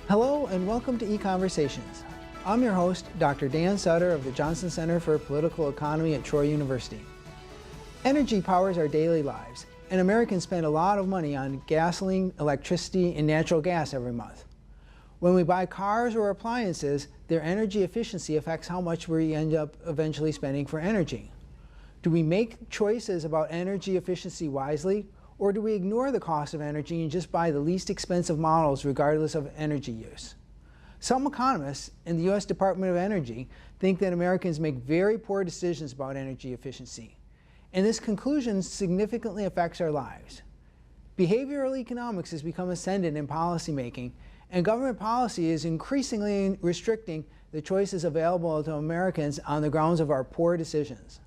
Hello and welcome to EconVersations. I'm your host, Dr. Dan Sutter of the Johnson Center for Political Economy at Troy University. Energy powers our daily lives, and Americans spend a lot of money on gasoline, electricity, and natural gas every month. When we buy cars or appliances, their energy efficiency affects how much we end up eventually spending for energy. Do we make choices about energy efficiency wisely, or do we ignore the cost of energy and just buy the least expensive models regardless of energy use? Some economists in the U.S. Department of Energy think that Americans make very poor decisions about energy efficiency, and this conclusion significantly affects our lives. Behavioral economics has become ascendant in policymaking, and government policy is increasingly restricting the choices available to Americans on the grounds of our poor decisions.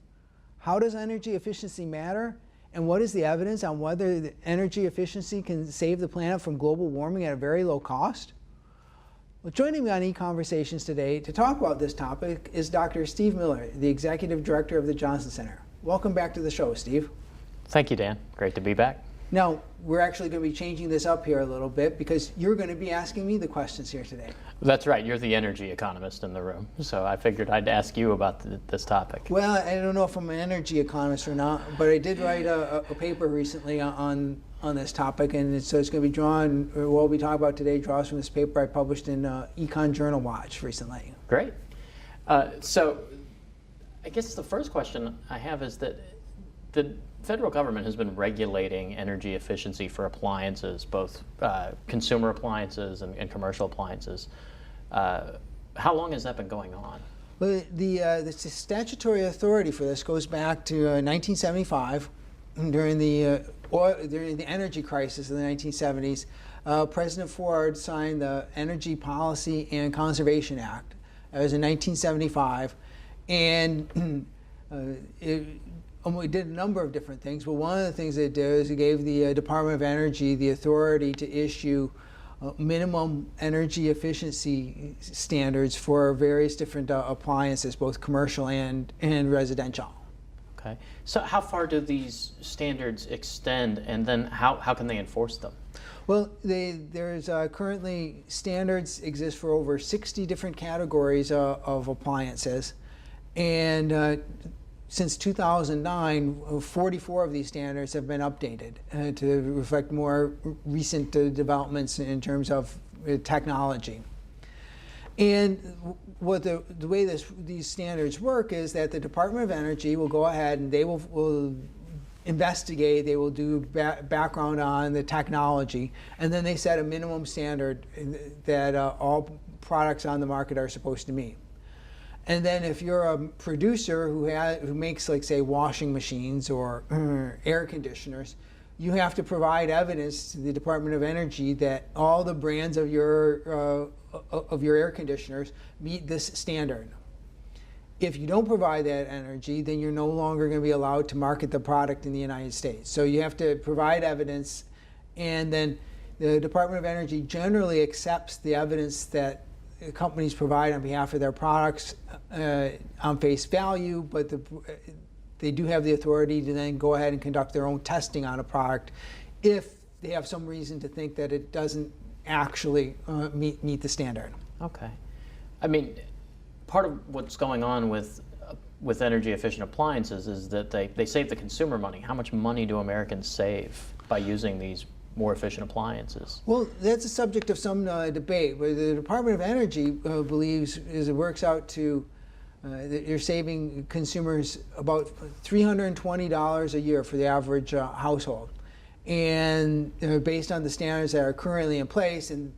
How does energy efficiency matter? And what is the evidence on whether the energy efficiency can save the planet from global warming at a very low cost? Well, joining me on EconVersations today to talk about this topic is Dr. Steve Miller, the Executive Director of the Johnson Center. Welcome back to the show, Steve. Thank you, Dan. Great to be back. Now, we're actually going to be changing this up here a little bit because you're going to be asking me the questions here today. That's right. You're the energy economist in the room, so I figured I'd ask you about this topic. Well, I don't know if I'm an energy economist or not, but I did write a paper recently on this topic, and so it's going to be drawn, or what we'll be talking about today draws from this paper I published in Econ Journal Watch recently. Great. So I guess the first question I have is that the federal government has been regulating energy efficiency for appliances, both consumer appliances and commercial appliances. How long has that been going on? Well, the statutory authority for this goes back to 1975, during the energy crisis of the 1970s. President Ford signed the Energy Policy and Conservation Act. It was in 1975, and we did a number of different things, but one of the things they did is it gave the Department of Energy the authority to issue minimum energy efficiency standards for various different appliances, both commercial and residential. Okay. So how far do these standards extend, and then how can they enforce them? Well, there's currently standards exist for over 60 different categories of appliances, and since 2009, 44 of these standards have been updated to reflect more recent developments in terms of technology. And what the way these standards work is that the Department of Energy will go ahead and they will investigate, they will do background on the technology, and then they set a minimum standard that all products on the market are supposed to meet. And then if you're a producer who makes, like, say, washing machines or air conditioners, you have to provide evidence to the Department of Energy that all the brands of your air conditioners meet this standard. If you don't provide that energy, then you're no longer going to be allowed to market the product in the United States. So you have to provide evidence, and then the Department of Energy generally accepts the evidence that companies provide on behalf of their products on face value, but they do have the authority to then go ahead and conduct their own testing on a product if they have some reason to think that it doesn't actually meet the standard. Okay. I mean, part of what's going on with energy efficient appliances is that they save the consumer money. How much money do Americans save by using these more efficient appliances? Well, that's a subject of some debate. Where the Department of Energy believes is it works out to that you're saving consumers about $320 a year for the average household, and based on the standards that are currently in place. And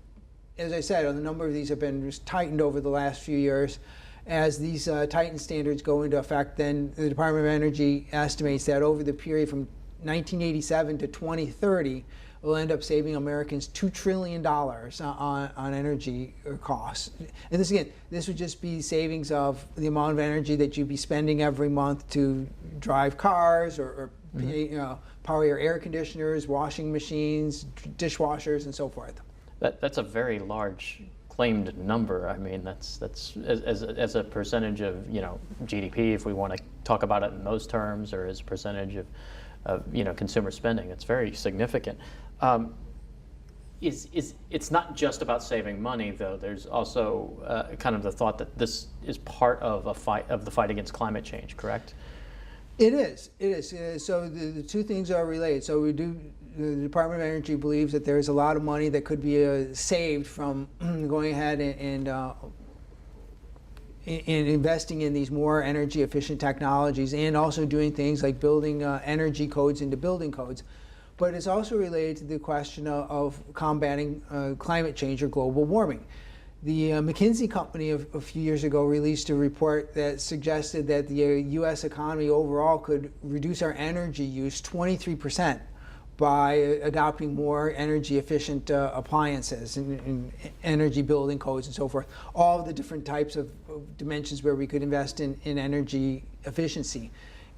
as I said, a number of these have been tightened over the last few years. As these tightened standards go into effect, then the Department of Energy estimates that over the period from 1987 to 2030, will end up saving Americans $2 trillion on energy costs. And this would just be savings of the amount of energy that you'd be spending every month to drive cars or power your air conditioners, washing machines, dishwashers, and so forth. That's a very large claimed number. I mean, that's as a percentage of GDP, if we want to talk about it in those terms, or as a percentage of consumer spending. It's very significant. it's not just about saving money, though. There's also kind of the thought that this is part of the fight against climate change, correct? It is. It is. So the two things are related. So the Department of Energy believes that there's a lot of money that could be saved from going ahead and investing in these more energy efficient technologies, and also doing things like building energy codes into building codes. But it's also related to the question of combating climate change or global warming. The McKinsey company a few years ago released a report that suggested that the U.S. economy overall could reduce our energy use 23% by adopting more energy efficient appliances and energy building codes and so forth. All of the different types of dimensions where we could invest in energy efficiency.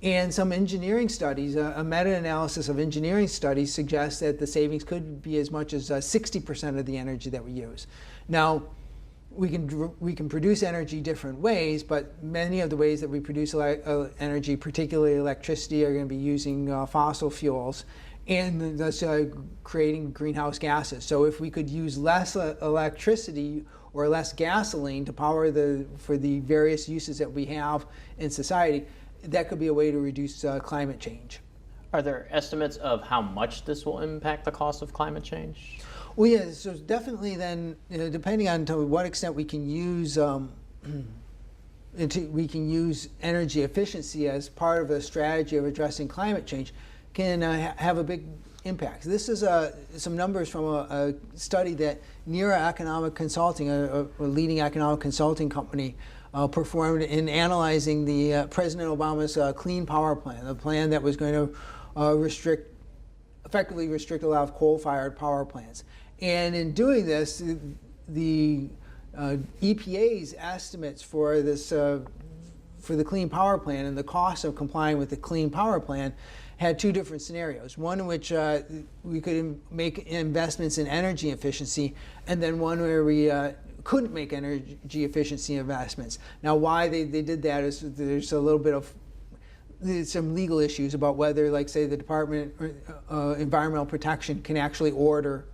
And some engineering studies, a meta-analysis of engineering studies suggests that the savings could be as much as 60% of the energy that we use. Now, we can produce energy different ways, but many of the ways that we produce energy, particularly electricity, are going to be using fossil fuels, and thus creating greenhouse gases. So if we could use less electricity or less gasoline to power for the various uses that we have in society, that could be a way to reduce climate change. Are there estimates of how much this will impact the cost of climate change? Well, yeah, so definitely then, depending on to what extent we can use energy efficiency as part of a strategy of addressing climate change, can have a big impact. This is some numbers from a study that NERA Economic Consulting, a leading economic consulting company, performed in analyzing the President Obama's Clean Power Plan, the plan that was going to effectively restrict a lot of coal-fired power plants. And in doing this, the EPA's estimates for this for the Clean Power Plan and the cost of complying with the Clean Power Plan had two different scenarios. One in which we could make investments in energy efficiency, and then one where we couldn't make energy efficiency investments. Now, why they did that is there's a little bit of some legal issues about whether, like, say, the Department of Environmental Protection can actually order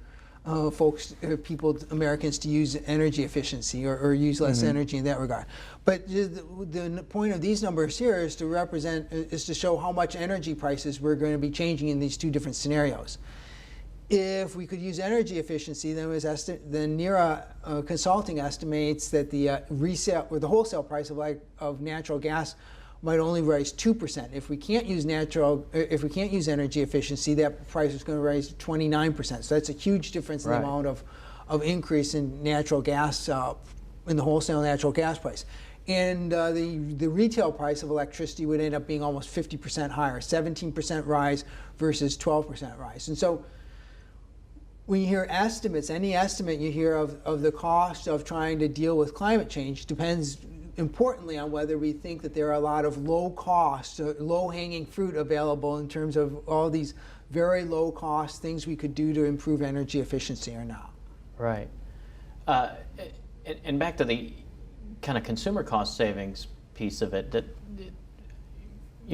Americans to use energy efficiency or use less energy in that regard. But the point of these numbers here is to show how much energy prices we're going to be changing in these two different scenarios. If we could use energy efficiency, then NERA Consulting estimates that the resale or the wholesale price of natural gas might only rise 2%. If we can't use energy efficiency, that price is going to rise 29%. So that's a huge difference in the amount of increase in natural gas, in the wholesale natural gas price. And the retail price of electricity would end up being almost 50% higher, 17% rise versus 12% rise. And so when you hear estimates, any estimate you hear of the cost of trying to deal with climate change depends importantly on whether we think that there are a lot of low-cost, low-hanging fruit available in terms of all these very low-cost things we could do to improve energy efficiency or not. Right. And back to the kind of consumer cost savings piece of it, that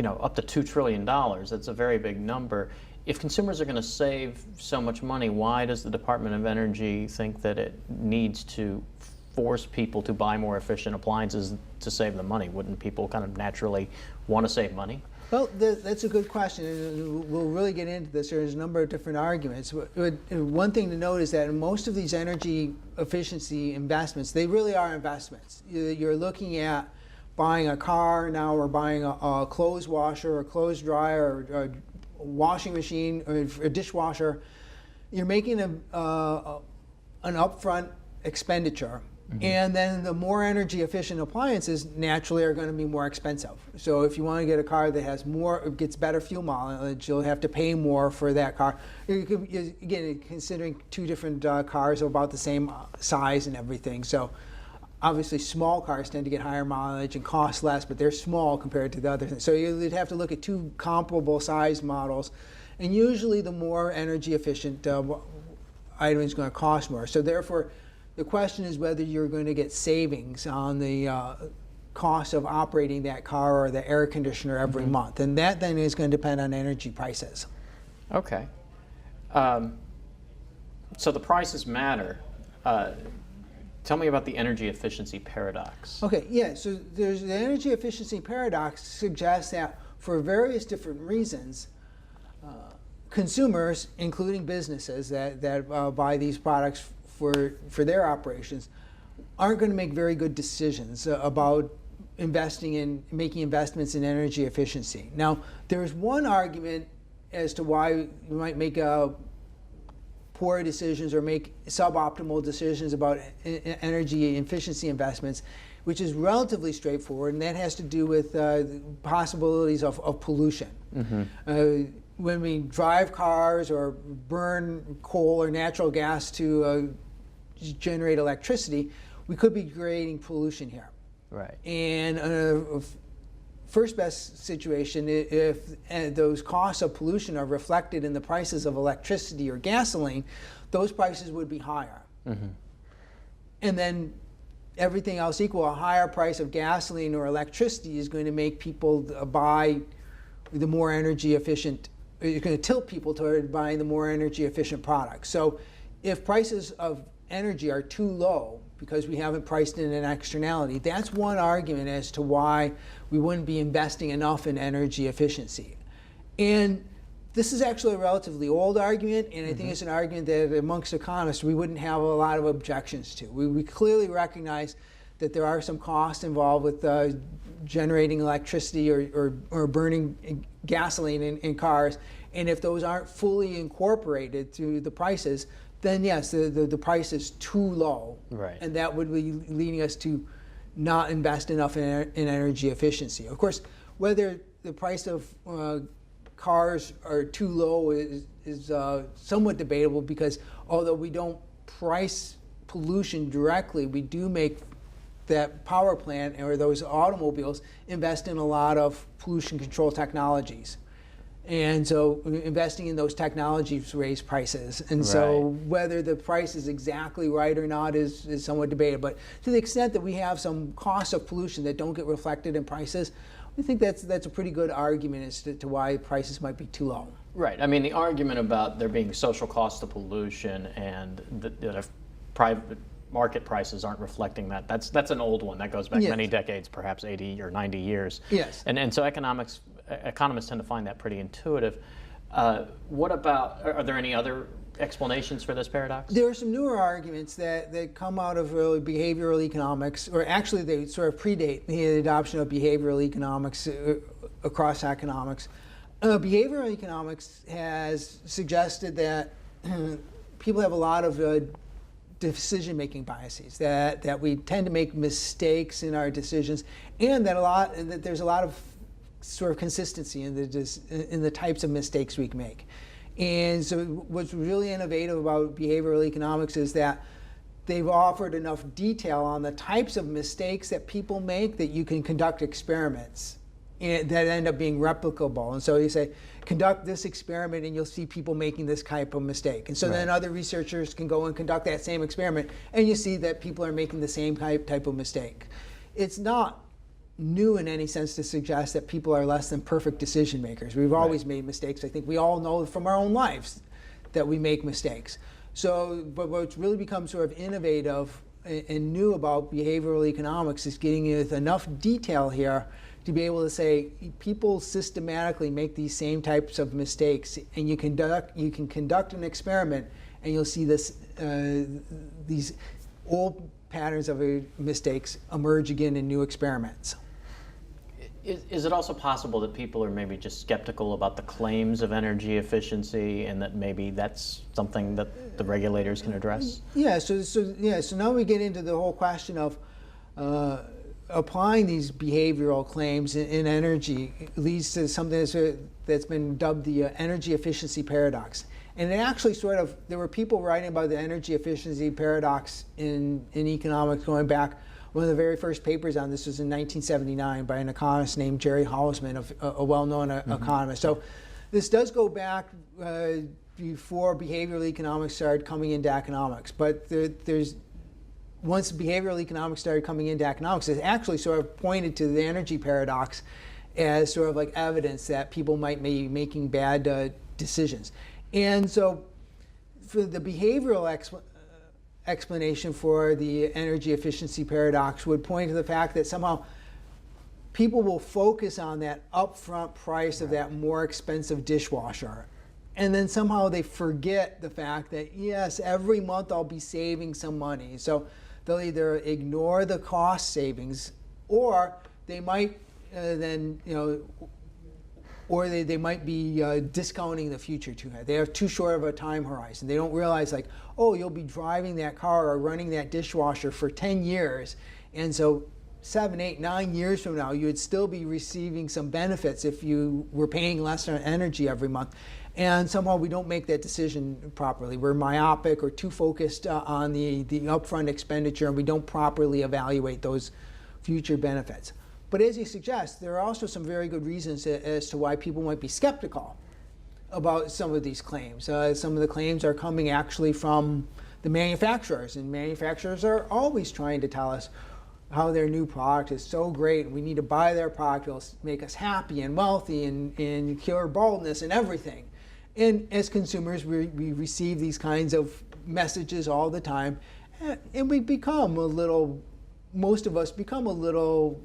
up to $2 trillion, that's a very big number. If consumers are going to save so much money, why does the Department of Energy think that it needs to force people to buy more efficient appliances to save the money? Wouldn't people kind of naturally want to save money? Well, that's a good question, and we'll really get into this. There's a number of different arguments. One thing to note is that in most of these energy efficiency investments, they really are investments. You're looking at buying a car now, or buying a clothes washer, or clothes dryer, or a washing machine, or a dishwasher. You're making an upfront expenditure. And then the more energy efficient appliances naturally are going to be more expensive. So if you want to get a car that gets better fuel mileage, you'll have to pay more for that car. Again, considering two different cars are about the same size and everything. So obviously small cars tend to get higher mileage and cost less, but they're small compared to the other things. So you'd have to look at two comparable size models. And usually the more energy efficient item is going to cost more. So therefore, the question is whether you're going to get savings on the cost of operating that car or the air conditioner every month. And that then is going to depend on energy prices. Okay. So the prices matter. Tell me about the energy efficiency paradox. Okay, yeah, so there's the energy efficiency paradox suggests that for various different reasons, consumers, including businesses that buy these products for their operations, aren't going to make very good decisions about making investments in energy efficiency. Now, there's one argument as to why you might make poor decisions or make suboptimal decisions about energy efficiency investments, which is relatively straightforward, and that has to do with the possibilities of pollution. Mm-hmm. When we drive cars or burn coal or natural gas to generate electricity, we could be creating pollution here. Right. And first best situation, if those costs of pollution are reflected in the prices of electricity or gasoline, those prices would be higher. Mm-hmm. And then everything else equal, a higher price of gasoline or electricity is going to make people buy the more energy efficient, it's going to tilt people toward buying the more energy efficient products. So if prices of energy are too low because we haven't priced in an externality, that's one argument as to why we wouldn't be investing enough in energy efficiency. And this is actually a relatively old argument, and I think it's an argument that amongst economists we wouldn't have a lot of objections to. We clearly recognize that there are some costs involved with generating electricity or burning gasoline in cars, and if those aren't fully incorporated to the prices, then yes, the price is too low, right. And that would be leading us to not invest enough in energy efficiency. Of course, whether the price of cars are too low is somewhat debatable, because although we don't price pollution directly, we do make that power plant or those automobiles invest in a lot of pollution control technologies. And so investing in those technologies raise prices. And so whether the price is exactly right or not is somewhat debated. But to the extent that we have some costs of pollution that don't get reflected in prices, we think that's a pretty good argument as to why prices might be too low. Right. I mean, the argument about there being social cost of pollution and that if private market prices aren't reflecting that, that's an old one. That goes back many decades, perhaps 80 or 90 years. Yes. And so economists tend to find that pretty intuitive. What about, are there any other explanations for this paradox? There are some newer arguments that come out of really behavioral economics, or actually they sort of predate the adoption of behavioral economics across economics. Behavioral economics has suggested that people have a lot of decision-making biases, that we tend to make mistakes in our decisions, and that there's a lot of sort of consistency in the types of mistakes we can make. And so what's really innovative about behavioral economics is that they've offered enough detail on the types of mistakes that people make that you can conduct experiments that end up being replicable. And so you say, conduct this experiment and you'll see people making this type of mistake. And so then other researchers can go and conduct that same experiment and you see that people are making the same type of mistake. It's not new in any sense to suggest that people are less than perfect decision makers. We've always made mistakes. I think we all know from our own lives that we make mistakes. So, but what's really become sort of innovative and new about behavioral economics is getting with enough detail here to be able to say people systematically make these same types of mistakes, and you can conduct an experiment and you'll see these old patterns of mistakes emerge again in new experiments. Is it also possible that people are maybe just skeptical about the claims of energy efficiency, and that maybe that's something that the regulators can address? Yeah. So now we get into the whole question of applying these behavioral claims in energy leads to something that's been dubbed the energy efficiency paradox. And it actually there were people writing about the energy efficiency paradox in economics going back. One of the very first papers on this was in 1979 by an economist named Jerry Hausman, a well-known economist. So this does go back before behavioral economics started coming into economics. But once behavioral economics started coming into economics, it actually sort of pointed to the energy paradox as sort of like evidence that people might be making bad decisions. And so for the behavioral explanation for the energy efficiency paradox would point to the fact that somehow people will focus on that upfront price of that more expensive dishwasher. And then somehow they forget the fact that, yes, every month I'll be saving some money. So they'll either ignore the cost savings, or they might or they might be discounting the future too high. They have too short of a time horizon. They don't realize, like, oh, you'll be driving that car or running that dishwasher for 10 years. And so 7, 8, 9 years from now, you would still be receiving some benefits if you were paying less on energy every month. And somehow we don't make that decision properly. We're myopic or too focused on the upfront expenditure, and we don't properly evaluate those future benefits. But as you suggest, there are also some very good reasons as to why people might be skeptical about some of these claims. Some of the claims are coming actually from the manufacturers, and manufacturers are always trying to tell us how their new product is so great, and we need to buy their product. It'll make us happy and wealthy and cure baldness and everything. And as consumers, we receive these kinds of messages all the time, and we become most of us become a little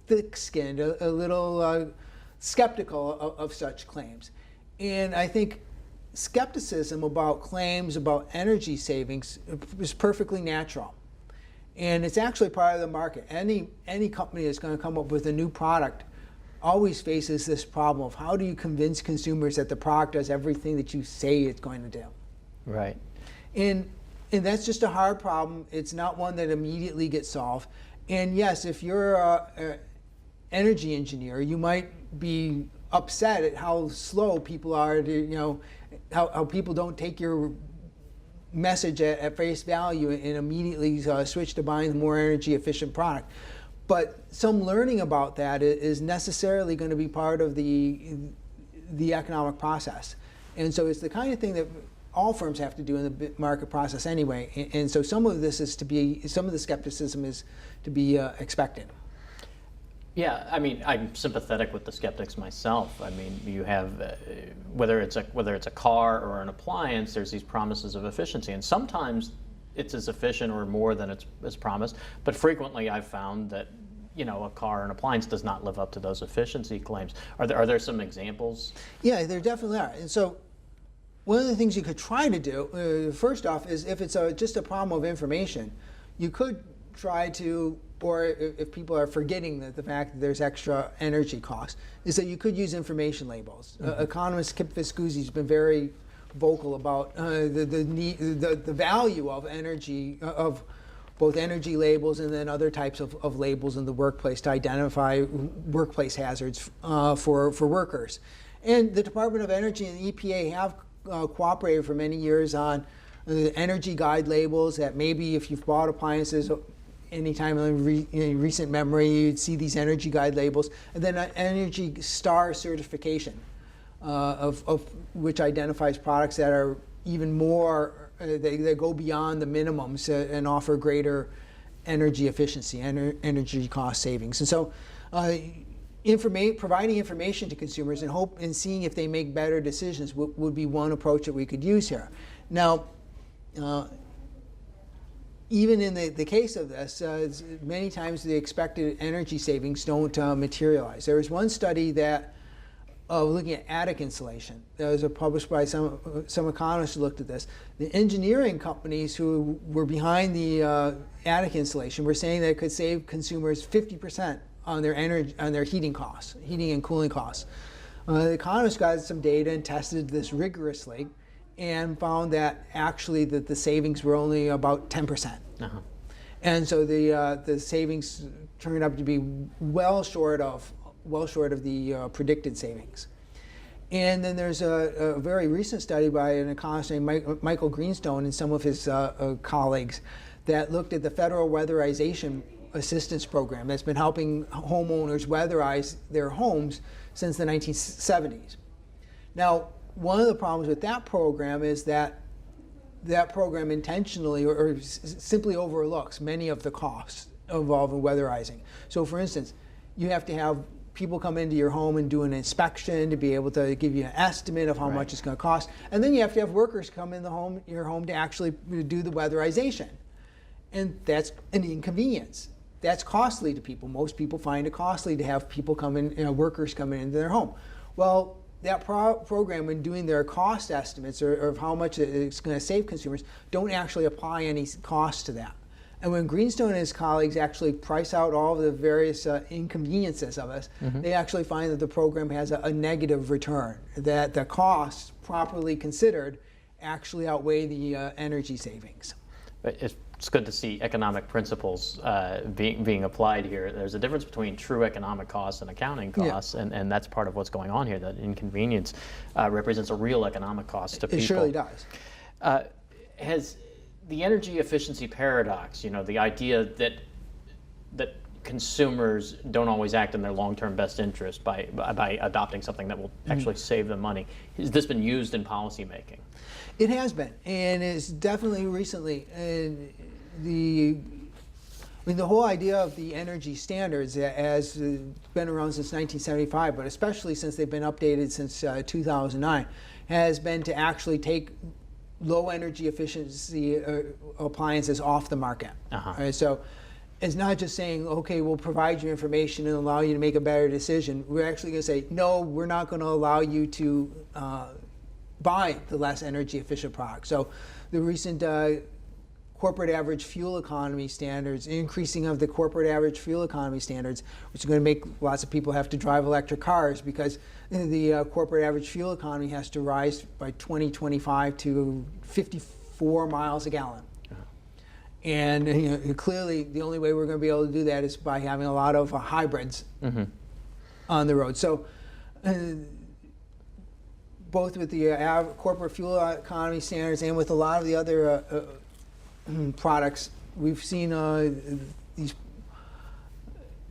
thick-skinned, a little skeptical of such claims. And I think skepticism about claims about energy savings is perfectly natural. And it's actually part of the market. Any company that's going to come up with a new product always faces this problem of how do you convince consumers that the product does everything that you say it's going to do. Right. And that's just a hard problem. It's not one that immediately gets solved. And yes, if you're an energy engineer, you might be upset at how slow people are to, how people don't take your message at face value and immediately switch to buying the more energy efficient product. But some learning about that is necessarily going to be part of the economic process. And so it's the kind of thing that all firms have to do in the market process anyway. And so some of the skepticism is to be expected. Yeah, I mean, I'm sympathetic with the skeptics myself. I mean, you have whether it's a car or an appliance, there's these promises of efficiency, and sometimes it's as efficient or more than it's promised. But frequently, I've found that a car or an appliance does not live up to those efficiency claims. Are there some examples? Yeah, there definitely are. And so one of the things you could try to do, first off, is if it's just a problem of information, you could try to, or if people are forgetting the fact that there's extra energy costs, is that you could use information labels. Mm-hmm. Economist Kip Viscusi has been very vocal about the value of energy, of both energy labels and then other types of labels in the workplace to identify workplace hazards for workers. And the Department of Energy and the EPA have cooperated for many years on energy guide labels that maybe if you've bought appliances anytime in recent memory, you'd see these energy guide labels, and then an Energy Star certification of which identifies products that are even more, they go beyond the minimums and offer greater energy efficiency, energy cost savings. And so providing information to consumers and seeing if they make better decisions would be one approach that we could use here. Now, even in the case of this, many times the expected energy savings don't materialize. There was one study that looking at attic insulation that was published by some economists who looked at this. The engineering companies who were behind the attic insulation were saying that it could save consumers 50% on their heating and cooling costs. The economists got some data and tested this rigorously, and found that actually that the savings were only about 10%. Uh-huh. And so the savings turned up to be well short of the predicted savings. And then there's a very recent study by an economist named Michael Greenstone and some of his colleagues that looked at the federal weatherization assistance program that's been helping homeowners weatherize their homes since the 1970s. Now, one of the problems with that program is that program intentionally or simply overlooks many of the costs involved in weatherizing. So for instance, you have to have people come into your home and do an inspection to be able to give you an estimate of how much it's going to cost. And then you have to have workers come in your home to actually do the weatherization. And that's an inconvenience. That's costly to people. Most people find it costly to have people come in, workers come into their home. Well, that program, when doing their cost estimates or of how much it's going to save consumers, don't actually apply any cost to that. And when Greenstone and his colleagues actually price out all of the various inconveniences of us, they actually find that the program has a negative return, that the costs properly considered actually outweigh the energy savings. It's good to see economic principles being applied here. There's a difference between true economic costs and accounting costs, and that's part of what's going on here. That inconvenience represents a real economic cost to people. It surely does. Has the energy efficiency paradox, the idea that consumers don't always act in their long-term best interest by adopting something that will actually save them money, has this been used in policymaking? It has been, and it's definitely recently. The whole idea of the energy standards has been around since 1975, but especially since they've been updated since 2009, has been to actually take low energy efficiency appliances off the market. Right? So it's not just saying, okay, we'll provide you information and allow you to make a better decision. We're actually going to say, no, we're not going to allow you to buy the less energy efficient product. So the recent corporate average fuel economy standards, increasing of the corporate average fuel economy standards, which is going to make lots of people have to drive electric cars because the corporate average fuel economy has to rise by 2025 to 54 miles a gallon. And clearly the only way we're going to be able to do that is by having a lot of hybrids on the road. So both with the corporate fuel economy standards and with a lot of the other products, we've seen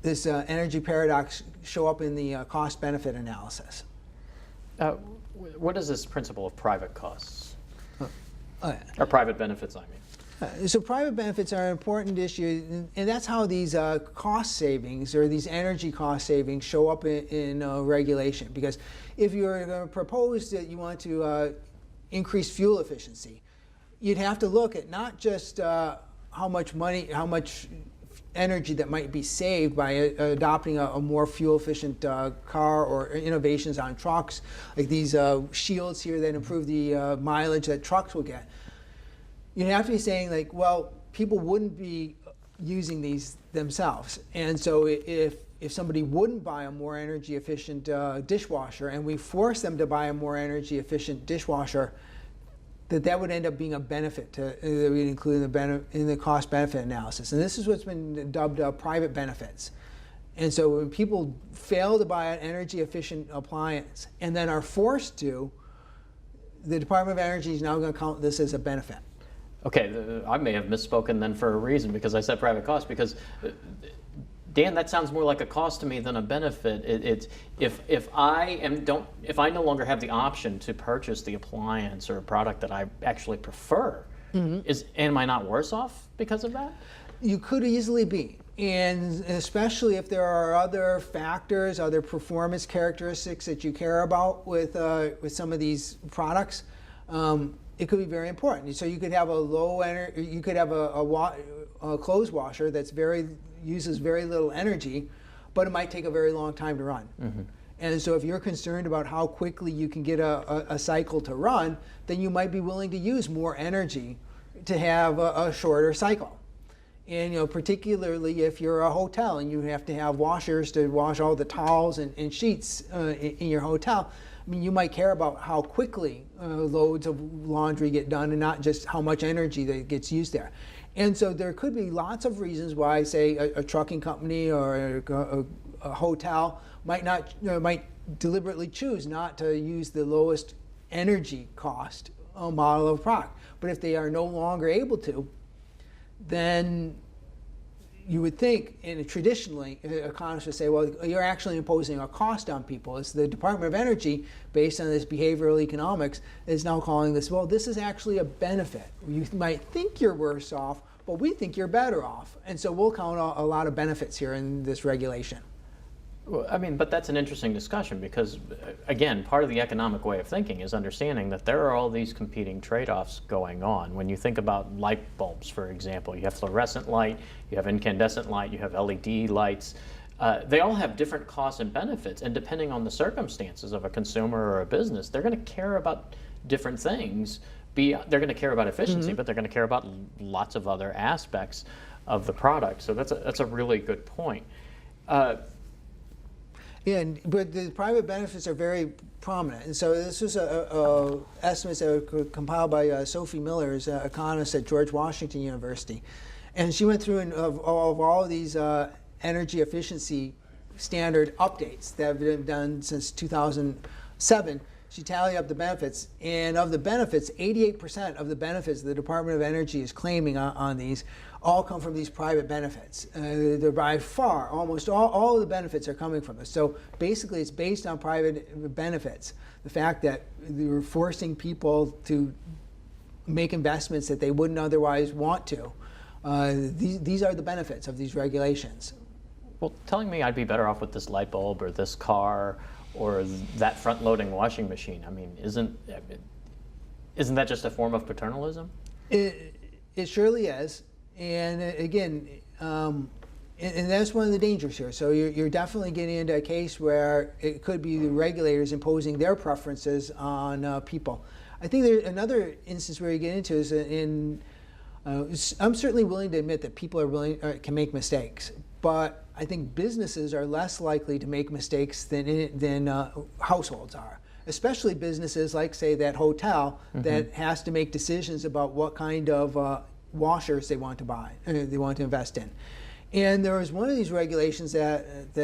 this energy paradox show up in the cost-benefit analysis. What is this principle of private costs? Or private benefits, I mean. So private benefits are an important issue, and that's how these cost savings or these energy cost savings show up in regulation. Because if you're going to propose that you want to increase fuel efficiency, you'd have to look at not just how much energy that might be saved by adopting a more fuel efficient car or innovations on trucks, like these shields here that improve the mileage that trucks will get. You have to be saying, like, well, people wouldn't be using these themselves. And so if somebody wouldn't buy a more energy efficient dishwasher and we force them to buy a more energy efficient dishwasher, that would end up being a benefit that we include in the cost benefit analysis. And this is what's been dubbed private benefits. And so when people fail to buy an energy efficient appliance and then are forced to, the Department of Energy is now going to count this as a benefit. Okay, I may have misspoken then for a reason because I said private cost, because Dan, that sounds more like a cost to me than a benefit. If I no longer have the option to purchase the appliance or a product that I actually prefer, am I not worse off because of that? You could easily be, and especially if there are other factors, other performance characteristics that you care about with some of these products. It could be very important. So you could have you could have a clothes washer that's uses very little energy, but it might take a very long time to run. And so if you're concerned about how quickly you can get a cycle to run, then you might be willing to use more energy to have a shorter cycle. And particularly if you're a hotel and you have to have washers to wash all the towels and sheets in your hotel, I mean, you might care about how quickly loads of laundry get done and not just how much energy that gets used there. And so there could be lots of reasons why, say, a trucking company or a hotel might deliberately choose not to use the lowest energy cost model of product. But if they are no longer able to, then you would think, and traditionally, economists would say, well, you're actually imposing a cost on people. It's the Department of Energy, based on this behavioral economics, is now calling this, well, this is actually a benefit. You might think you're worse off, but we think you're better off. And so we'll count a lot of benefits here in this regulation. Well, I mean, but that's an interesting discussion because, again, part of the economic way of thinking is understanding that there are all these competing trade-offs going on. When you think about light bulbs, for example, you have fluorescent light, you have incandescent light, you have LED lights. They all have different costs and benefits, and depending on the circumstances of a consumer or a business, they're going to care about different things. They're going to care about efficiency, but they're going to care about lots of other aspects of the product. So that's a really good point. Yeah, but the private benefits are very prominent. And so this was estimates that were compiled by Sophie Miller, who's an economist at George Washington University. And she went through of all of these energy efficiency standard updates that have been done since 2007. She tallied up the benefits, and of the benefits, 88% of the benefits the Department of Energy is claiming on these all come from these private benefits. They're by far, almost all of the benefits are coming from this. So basically it's based on private benefits. The fact that they were forcing people to make investments that they wouldn't otherwise want to. These are the benefits of these regulations. Well, telling me I'd be better off with this light bulb or this car or that front-loading washing machine, I mean, isn't that just a form of paternalism? It surely is. And again, and that's one of the dangers here. So you're definitely getting into a case where it could be the regulators imposing their preferences on people. I think there's another instance where you get into is I'm certainly willing to admit that people can make mistakes, but I think businesses are less likely to make mistakes than households are. Especially businesses like, say, that hotel that has to make decisions about what kind of washers they want to buy, they want to invest in. And there was one of these regulations that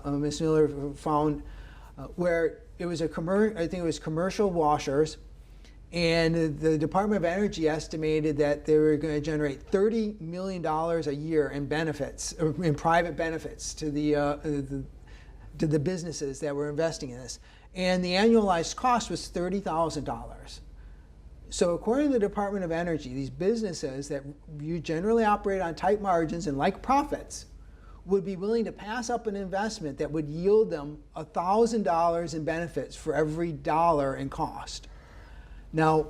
Ms. Miller found where it was I think it was commercial washers, and the Department of Energy estimated that they were going to generate $30 million a year in benefits, in private benefits to the businesses that were investing in this. And the annualized cost was $30,000. So according to the Department of Energy, these businesses that you generally operate on tight margins and like profits would be willing to pass up an investment that would yield them $1,000 in benefits for every dollar in cost. Now,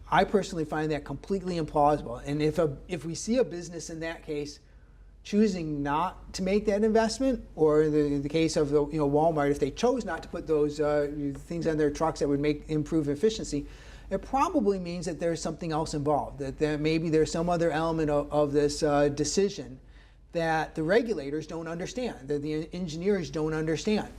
I personally find that completely implausible. And if we see a business in that case choosing not to make that investment, or in the case of Walmart, if they chose not to put those things on their trucks that would improve efficiency, it probably means that there's something else involved, that maybe there's some other element of this decision that the regulators don't understand, that the engineers don't understand.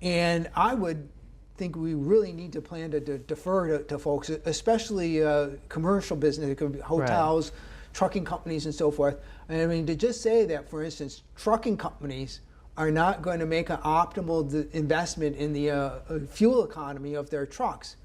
And I would think we really need to plan to defer to folks, especially commercial business, it could be hotels, trucking companies and so forth. I mean, to just say that, for instance, trucking companies are not going to make an optimal investment in the fuel economy of their trucks,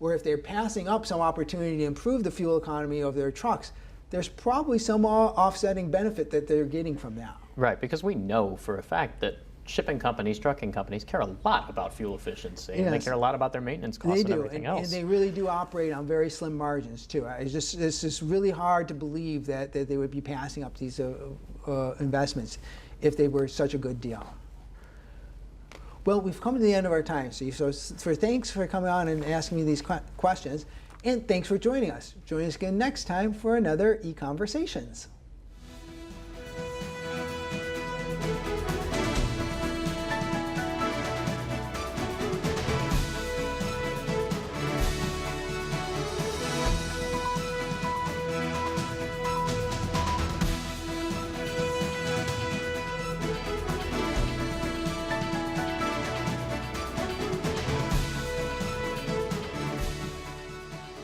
or if they're passing up some opportunity to improve the fuel economy of their trucks, there's probably some offsetting benefit that they're getting from that. Right, because we know for a fact that shipping companies, trucking companies care a lot about fuel efficiency, and they care a lot of about their maintenance costs and everything else. And they really do operate on very slim margins too. It's just really hard to believe that they would be passing up these investments if they were such a good deal. Well, we've come to the end of our time, Steve. So thanks for coming on and asking me these questions, and thanks for joining us. Join us again next time for another EconVersations.